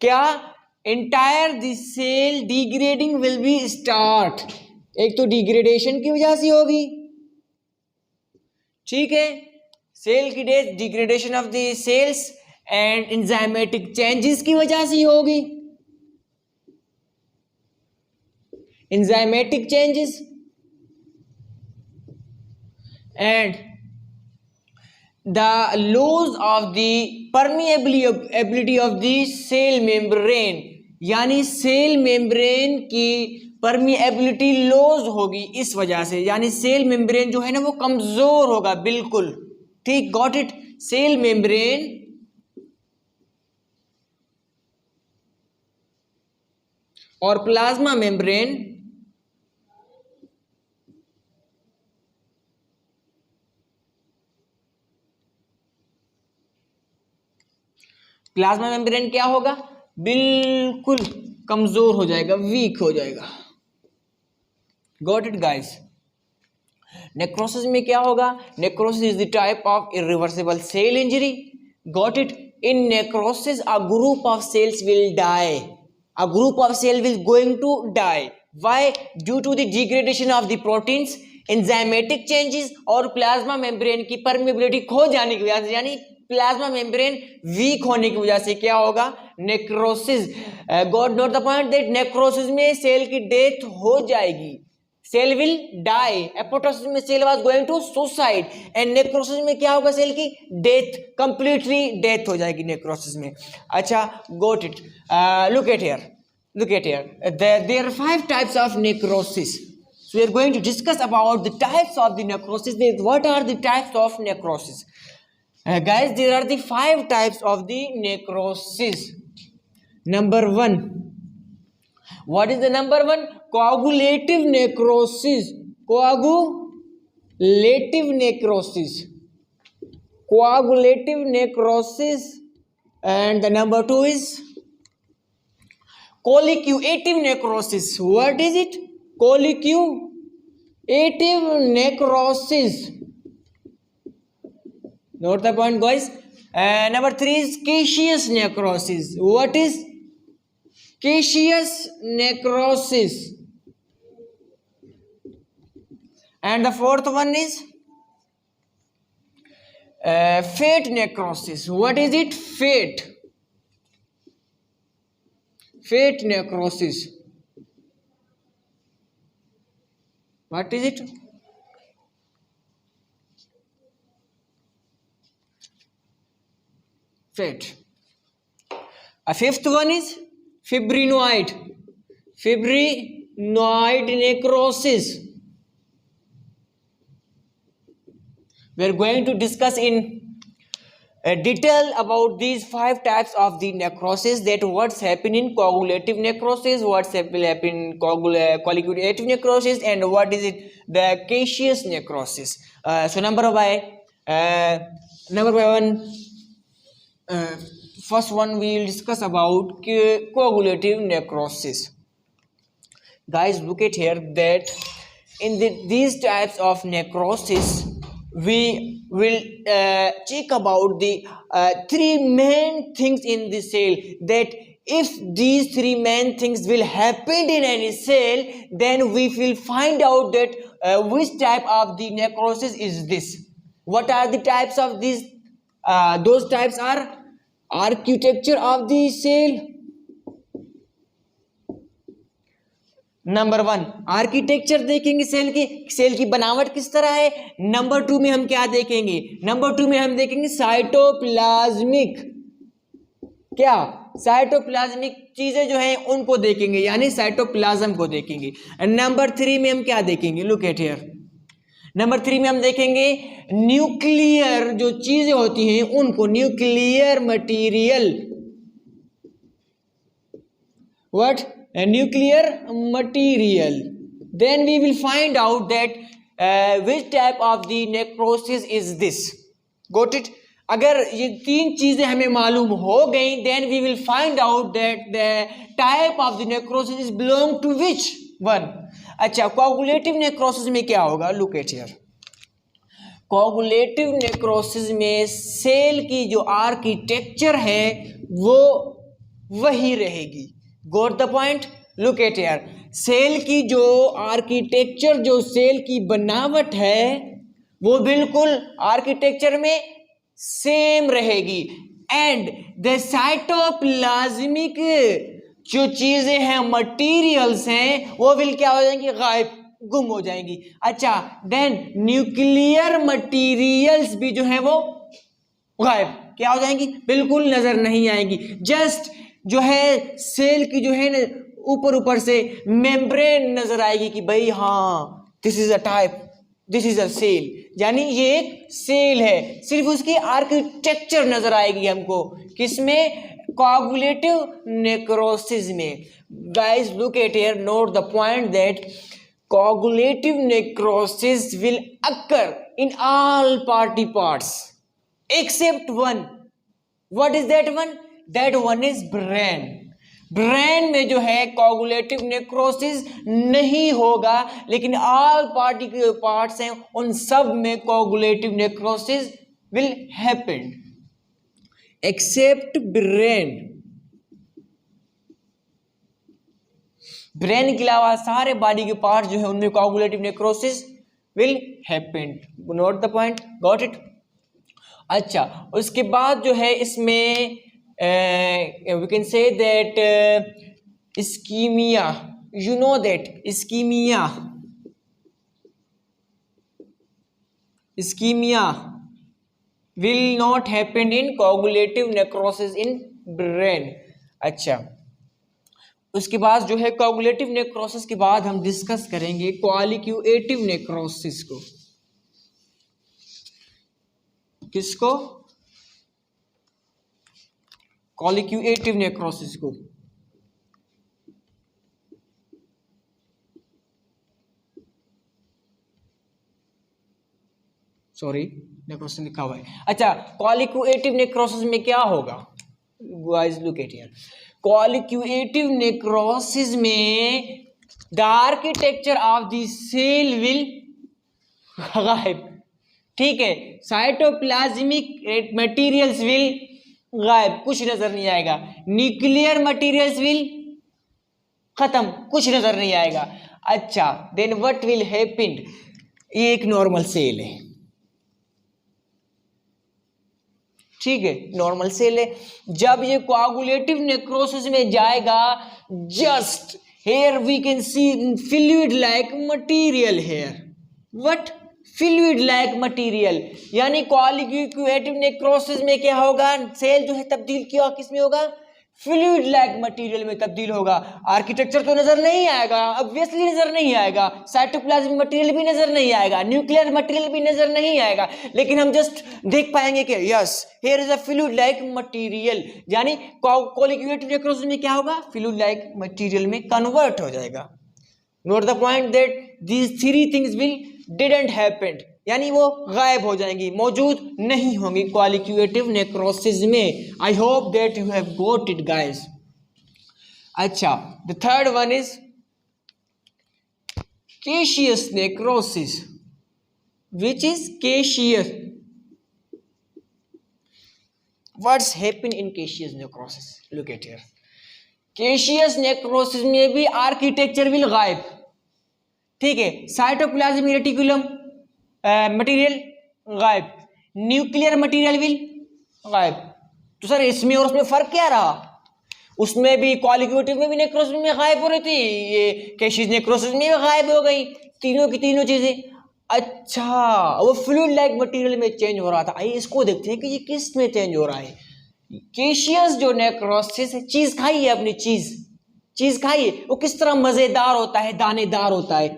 क्या? Entire this cell degrading will be start. एक तो डिग्रेडेशन की वजह से होगी, ठीक है, सेल की death, degradation of the cells and enzymatic changes की वजह से होगी. Enzymatic changes and the loss of the permeability of the cell membrane, यानी सेल मेम्ब्रेन की परमिएबिलिटी लॉस होगी इस वजह से, यानी सेल मेम्ब्रेन जो है ना वो कमजोर होगा. बिल्कुल ठीक, गॉट इट. सेल मेम्ब्रेन और प्लाज्मा मेम्ब्रेन प्लाज्मा मेम्ब्रेन क्या होगा? बिल्कुल कमजोर हो जाएगा, वीक हो जाएगा. Got it guys. नेक्रोसिस में क्या होगा? Necrosis is the type of irreversible cell injury. Got it. In necrosis a group of cells will die. A group of cell will going to die. Why? Due to the degradation of the proteins, enzymatic changes और प्लाज्मा मेम्ब्रेन की परमिएबिलिटी खो जाने की वजह से, यानी प्लाज्मा मेम्ब्रेन वीक होने की वजह से क्या होगा? Necrosis. Got note the point that necrosis में सेल की डेथ हो जाएगी. Cell will die. एपोप्टोसिस में cell was going to suicide and necrosis में क्या होगा? सेल की डेथ, कंप्लीटली डेथ हो जाएगी नेक्रोसिस में. अच्छा, got it. Look at here, look at here. There are 5 types of necrosis. So we are going to discuss about the types of the necrosis. What are the types of necrosis? Guys, there are the 5 types of the necrosis. Number 1. What is the number 1? Coagulative necrosis. Coagulative necrosis. Coagulative necrosis. And the number 2 is collicuative necrosis. What is it? Collicuative necrosis. Note the point, guys. Number 3 is caseous necrosis. What is caseous necrosis? And the 4th one is fate necrosis. What is it? Fate necrosis. What is it? Fate. A 5th one is fibrinoid necrosis. We are going to discuss in detail about these 5 types of the necrosis, that what's happen in coagulative necrosis, what's will happen in collicuative necrosis, and what is it, the caseous necrosis. So number by one, first one we will discuss about coagulative necrosis. Guys, look at here that in these types of necrosis we will check about the 3 main things in the cell, that if these 3 main things will happen in any cell, then we will find out that which type of the necrosis is this. What are the types of these? Those types are architecture of the cell, number 1 architecture देखेंगे सेल की बनावट किस तरह है। नंबर 2 में हम क्या देखेंगे, नंबर 2 में हम देखेंगे साइटोप्लाज्मिक, क्या साइटोप्लाज्मिक चीजें जो हैं उनको देखेंगे, यानी साइटोप्लाज्म को देखेंगे। नंबर 3 में हम क्या देखेंगे, लुक एट हियर, नंबर 3 में हम देखेंगे न्यूक्लियर जो चीजें होती हैं उनको, nuclear material, what, nuclear material. Then we will find out that which type of the necrosis is this, got it. अगर ये 3 चीजें हमें मालूम हो गई, then we will find out that the type of the necrosis is belong to which one. अच्छा, कोआगुलेटिव नेक्रोसिस में क्या होगा, look at here, coagulative necrosis में सेल की जो आर्किटेक्चर है वो वही रहेगी, got the point, look at here, cell की जो आर्किटेक्चर, जो सेल की बनावट है वो बिल्कुल आर्किटेक्चर में सेम रहेगी, एंड द साइटोप्लाज्मिक जो चीजें हैं, मटेरियल्स हैं, वो विल क्या हो जाएंगी, गायब, गुम हो जाएंगी। अच्छा, देन न्यूक्लियर मटेरियल्स भी जो है वो गायब, क्या हो जाएंगी, बिल्कुल नजर नहीं आएंगी। जस्ट जो है सेल की जो है ना ऊपर ऊपर से मेम्ब्रेन नजर आएगी कि भाई हाँ this is a type, this is a cell, यानी ये एक सेल है, सिर्फ उसकी आर्किटेक्चर नजर आएगी हमको, किसमें, कोआगुलेटिव नेक्रोसिस में। Guys look at here, note the point that कोआगुलेटिव necrosis will occur in all body parts except one. What is that one, that one is brain. Brain में जो है कोआगुलेटिव नेक्रोसिस नहीं होगा, लेकिन ऑल बॉडी के पार्ट्स हैं उन सब में coagulative necrosis will happen except brain. Brain के अलावा सारे बॉडी के पार्ट जो है उनमें coagulative necrosis will happen, note the point, got it. अच्छा, उसके बाद जो है इसमें we can say that ischemia, you know that ischemia will not happen in coagulative necrosis in brain। अच्छा, उसके बाद जो है कोआगुलेटिव नेक्रोसिस के बाद हम डिस्कस करेंगे कोआलिक्यूएटिव नेक्रोसिस को। किसको, कोआलिक्यूएटिव नेक्रोसिस को। सॉरी, नेक्रोसिस लिखा हुआ है। अच्छा, कोआलिक्यूएटिव नेक्रोसिस में क्या होगा, गाइस लुक एट हियर, कोआलिक्यूएटिव नेक्रोसिस में the architecture of the cell will गायब, ठीक है, साइटोप्लाज्मिक मटेरियल्स विल गायब, कुछ नजर नहीं आएगा, न्यूक्लियर मटेरियल्स विल खत्म, कुछ नजर नहीं आएगा। अच्छा, देन व्हाट विल हैपन, ये एक नॉर्मल सेल है, ठीक है, नॉर्मल सेल है। जब ये कोआगुलेटिव नेक्रोसिस में जाएगा, just here we can see fluid like material here, what, fluid like material, यानी कोआलिक्यूएटिव नेक्रोसिस में क्या होगा, सेल जो है तब्दील किया किस में होगा, फ्लूइड लाइक मटेरियल में तब्दील होगा। आर्किटेक्चर तो नजर नहीं आएगा, ऑब्वियसली नजर नहीं आएगा, साइटोप्लाज्मिक मटेरियल भी नजर नहीं आएगा, न्यूक्लियर मटेरियल भी नजर नहीं आएगा, लेकिन हम जस्ट देख पाएंगे कि yes here is a fluid like material, यानी कोआलिक्यूएटिव नेक्रोसिस में क्या होगा, फ्लूइड लाइक मटेरियल में कन्वर्ट हो जाएगा। Note the point that these three things will didn't happen, यानी वो गायब हो जाएंगी, मौजूद नहीं होंगी कोआलिक्यूएटिव नेक्रोसिस में। I hope that you have got it guys. अच्छा, the third one is caseous necrosis, which is caseous. What's happen in caseous necrosis, look at here, caseous necrosis में भी आर्किटेक्चर विल गायब, ठीक है, साइटोप्लाज्मिक रेटिकुलम मटेरियल गायब, न्यूक्लियर मटेरियल विल गायब। तो सर इसमें और उसमें फर्क क्या रहा, उसमें भी कॉलिक्यूटिव में भी नेक्रोसिस में गायब हो रही थी, ये कैशियस नेक्रोसिस में भी गायब हो गई, तीनों की तीनों चीजें। अच्छा, वो फ्लूइड लाइक मटेरियल में चेंज हो रहा था। आइए इसको देखते हैं कि ये किस में चेंज हो रहा है। कैशियस जो नेक्रोसिस है, चीज खाई है अपनी, चीज खाई है, वो किस तरह मजेदार होता है, दानेदार होता है।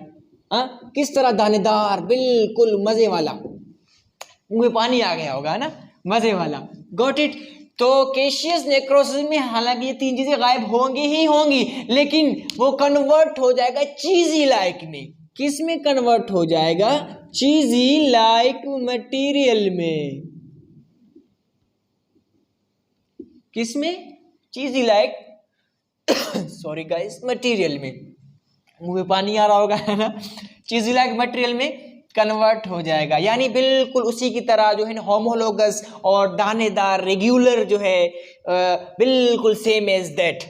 किस तरह दानेदार, बिल्कुल मजे वाला, मुंह में पानी आ गया होगा ना, मजे वाला। Got it. तो कैशियस नेक्रोसिस में हालांकि ये तीन चीजें गायब होंगी ही होंगी, लेकिन वो कन्वर्ट हो जाएगा चीजी लाइक में। किस में कन्वर्ट हो जाएगा? चीजी लाइक मटेरियल में। किस में? चीजी लाइक सॉरी गाइस, मटेरियल में। मुंह में पानी आ रहा होगा है ना। चीजी लाइक मटेरियल में कन्वर्ट हो जाएगा, यानी बिल्कुल उसी की तरह जो है ना, होमोलोगस और दानेदार रेगुलर जो है, बिल्कुल सेम एज दैट।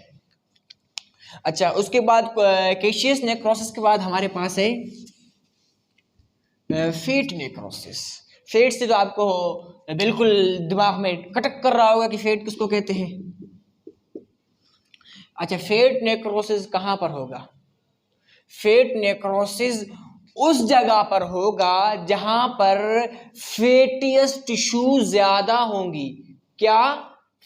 अच्छा, उसके बाद कैशियस नेक्रोसिस के बाद हमारे पास है फेट नेक्रोसिस। फेट से तो आपको बिल्कुल दिमाग में खटक कर रहा होगा कि फेट किसको कहते हैं। अच्छा, फेट नेक्रोसिस कहां पर होगा? फेट नेक्रोसिस उस जगह पर होगा जहां पर फेटियस टिश्यू ज्यादा होंगी। क्या?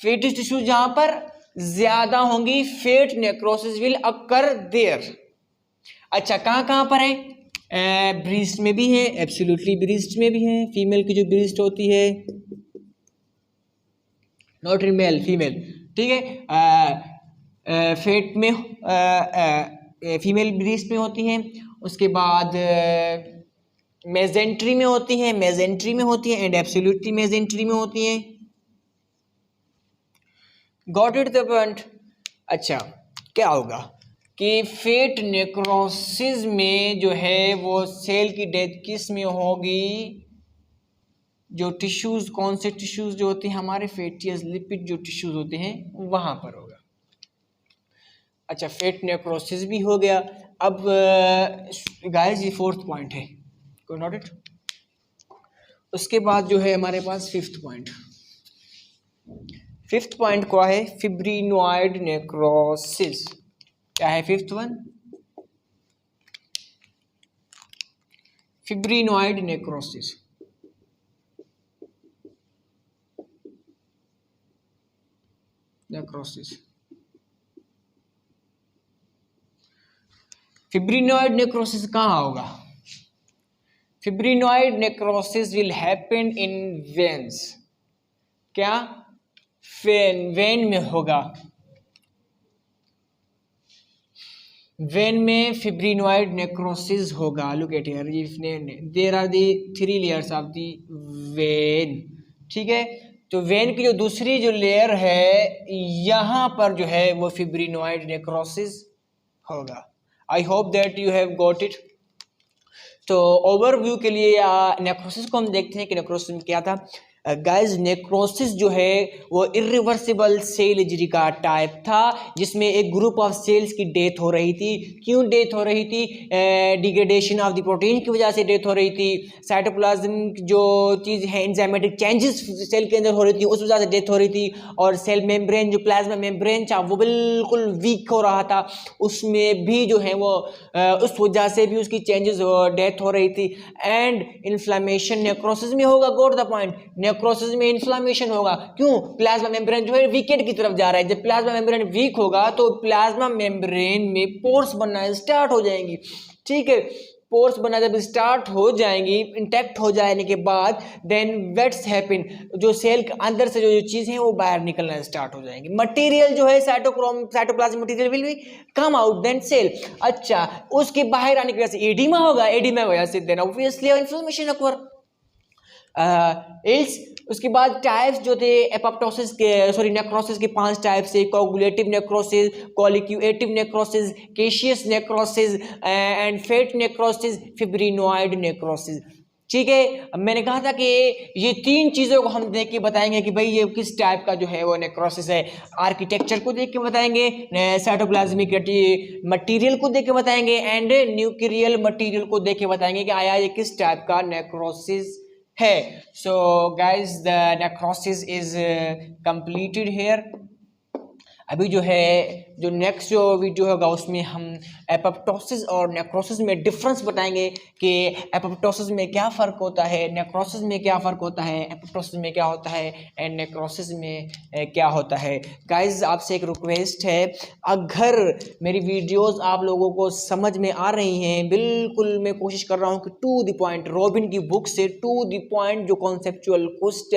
फेटियस टिश्यू जहां पर ज्यादा होंगी, fat necrosis will occur there. अच्छा, कहां कहां पर है? ब्रीस्ट में भी है, एब्सोल्युटली ब्रीस्ट में भी है, फीमेल की जो ब्रीस्ट होती है, नॉट इन मेल, फीमेल, ठीक है। फेट में फीमेल ब्रीस्ट में होती हैं। उसके बाद मेजेंट्री में होती हैं, मेजेंट्री में होती हैं, एंड एब्सोल्युटली मेजेंट्री में होती हैं। Got it the point. अच्छा, क्या होगा कि फेट नेक्रोसिस में जो है वो सेल की डेथ किस में होगी? जो टिश्यूज, कौन से टिश्यूज जो होते हैं हमारे, फैटियस लिपिड जो टिश्यूज होते हैं वहां पर होगा। अच्छा, फेट नेक्रोसिस भी हो गया। अब गाइस ये फोर्थ पॉइंट है, को नोट इट। उसके बाद जो है हमारे पास फिफ्थ पॉइंट। फिफ्थ पॉइंट क्या है? Fibrinoid necrosis. क्या है fifth one? Fibrinoid necrosis. Necrosis, fibrinoid necrosis कहाँ होगा? Fibrinoid necrosis will happen in veins. क्या? वेन में होगा। वेन में फिब्रिनॉइड नेक्रोसिस होगा। Look at here, there are the three layers of the vein, ठीक है। तो वेन की जो दूसरी जो लेयर है, यहां पर जो है वो फिब्रिनॉइड नेक्रोसिस होगा। आई hope that you have got it. तो ओवरव्यू के लिए नेक्रोसिस को हम देखते हैं कि नेक्रोसिस में क्या था। गाइस, नेक्रोसिस जो है वो इरिवर्सिबल सेल इंजरी का टाइप था, जिसमें एक ग्रुप ऑफ सेल्स की डेथ हो रही थी। क्यों डेथ हो रही थी? डिग्रेडेशन ऑफ द प्रोटीन की वजह से डेथ हो रही थी। साइटोप्लाज्म जो चीज़ है, एंजाइमेटिक चेंजेस सेल के अंदर हो रही थी, उस वजह से डेथ हो रही थी। और सेल मेम्ब्रेन, जो प्लाज्मा मेम्ब्रेन था, वो बिल्कुल वीक हो रहा था, उसमें भी जो है वो उस वजह से भी उसकी चेंजेस, डेथ हो रही थी। एंड इन्फ्लामेशन नेक्रोसिस में होगा। Got the point. नेक्रोसिस में इन्फ्लामेशन होगा। क्यों? प्लाज्मा मेम्ब्रेन जो है वीकेड की तरफ जा रहा है। जब प्लाज्मा मेम्ब्रेन वीक होगा तो प्लाज्मा मेम्ब्रेन में पोर्स बनना स्टार्ट हो जाएंगी, ठीक है। पोर्स बनना जब स्टार्ट हो जाएंगी, इंटैक्ट हो जाने के बाद, देन व्हाट्स हैपन, जो सेल के अंदर से जो चीज़ है वो बाहर निकलना स्टार्ट हो जाएंगी। मटेरियल जो है cytoplasm material will be come out then cell. अच्छा, उसके बाहर आने की वजह से एडिमा होगा, एडिमा वजह से देन ऑब्वियसली इन्फ्लेमेशन अक्वर। एल्स उसके बाद टाइप्स जो थे एपोप्टोसिस के, सॉरी नेक्रोसिस के 5 टाइप्स है। Coagulative necrosis, colliquative necrosis, caseous necrosis and fat necrosis, fibrinoid necrosis, ठीक है। अब मैंने कहा था कि ये 3 चीज़ों को हम देख के बताएंगे कि भाई ये किस टाइप का जो है वो नेक्रोसिस है। आर्किटेक्चर को देख के बताएंगे, साइटोप्लाज्मिक मटेरियल को देख के बताएंगे, एंड न्यूक्लियल मटेरियल को देख के बताएंगे कि आया ये किस टाइप का नेक्रोसिस है। So guys, the necrosis is completed here. अभी जो है जो नेक्स्ट जो वीडियो होगा उसमें हम एपोप्टोसिस और नेक्रोसिस में डिफरेंस बताएंगे कि एपोप्टोसिस में क्या फ़र्क होता है, नेक्रोसिस में क्या फ़र्क होता है, एपोप्टोसिस में क्या होता है एंड नेक्रोसिस में क्या होता है। गाइज आपसे एक रिक्वेस्ट है, अगर मेरी वीडियोस आप लोगों को समझ में आ रही हैं, बिल्कुल मैं कोशिश कर रहा हूँ कि टू द पॉइंट, रॉबिन की बुक से टू द पॉइंट जो कॉन्सेप्चुअल कुछ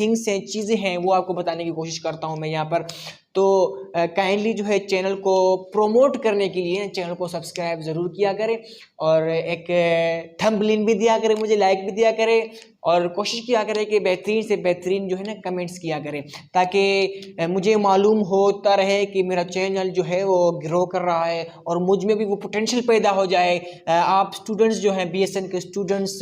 थिंग्स हैं, चीज़ें हैं, वो आपको बताने की कोशिश करता हूँ मैं यहाँ पर। तो काइंडली जो है चैनल को प्रोमोट करने के लिए चैनल को सब्सक्राइब ज़रूर किया करें और एक थंबनेल भी दिया करें, मुझे लाइक भी दिया करें और कोशिश किया करें कि बेहतरीन से बेहतरीन जो है ना कमेंट्स किया करें, ताकि मुझे मालूम होता रहे कि मेरा चैनल जो है वो ग्रो कर रहा है और मुझ में भी वो पोटेंशियल पैदा हो जाए। आप स्टूडेंट्स जो हैं BSN के स्टूडेंट्स,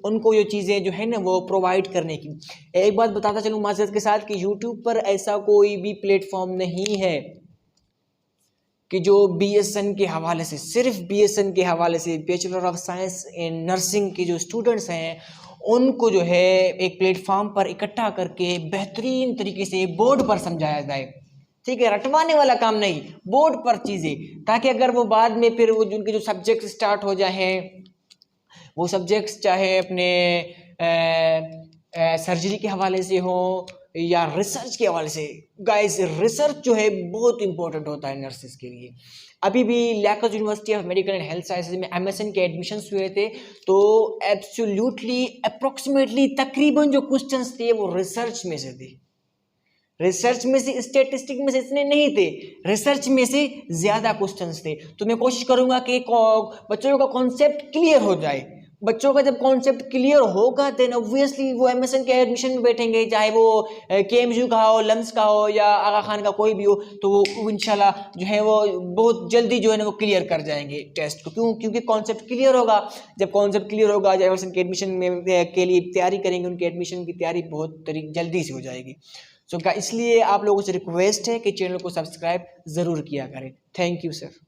उनको ये चीज़ें जो है ना वो प्रोवाइड करने की। एक बात बताता चलूँ माज़रत के साथ कि यूट्यूब पर ऐसा कोई भी प्लेटफॉर्म नहीं है कि जो BSN के हवाले से, सिर्फ BSN के हवाले से, bachelor of science in nursing के जो स्टूडेंट्स हैं उनको जो है एक प्लेटफॉर्म पर इकट्ठा करके बेहतरीन तरीके से बोर्ड पर समझाया जाए। ठीक है, रटवाने वाला काम नहीं, बोर्ड पर चीज़ें, ताकि अगर वो बाद में फिर वो उनके जो सब्जेक्ट स्टार्ट हो जाए, वो सब्जेक्ट्स चाहे अपने सर्जरी के हवाले से हो या रिसर्च के हवाले से। गाइस रिसर्च जो है बहुत इंपॉर्टेंट होता है नर्सेज के लिए। अभी भी लैकर्स university of medical and health sciences में MSN के एडमिशन्स हुए थे, तो एब्सोल्युटली अप्रोक्सीमेटली तकरीबन जो क्वेश्चंस थे वो रिसर्च में से थे। रिसर्च में से, स्टेटिस्टिक में से इतने नहीं थे, रिसर्च में से ज़्यादा क्वेश्चंस थे। तो मैं कोशिश करूंगा कि बच्चों का कॉन्सेप्ट क्लियर हो जाए। बच्चों का जब कॉन्सेप्ट क्लियर होगा देन ऑब्वियसली वो MSN के एडमिशन में बैठेंगे, चाहे वो KMU का हो, लम्स का हो या आगा खान का कोई भी हो, तो वो इंशाल्लाह जो है वो बहुत जल्दी जो है ना वो क्लियर कर जाएंगे टेस्ट को। क्योंकि कॉन्सेप्ट क्लियर होगा। जब कॉन्सेप्ट क्लियर होगा, जब MSN के एडमिशन में के लिए तैयारी करेंगे, उनके एडमिशन की तैयारी बहुत जल्दी से हो जाएगी। इसलिए आप लोगों से रिक्वेस्ट है कि चैनल को सब्सक्राइब ज़रूर किया करें। Thank you sir.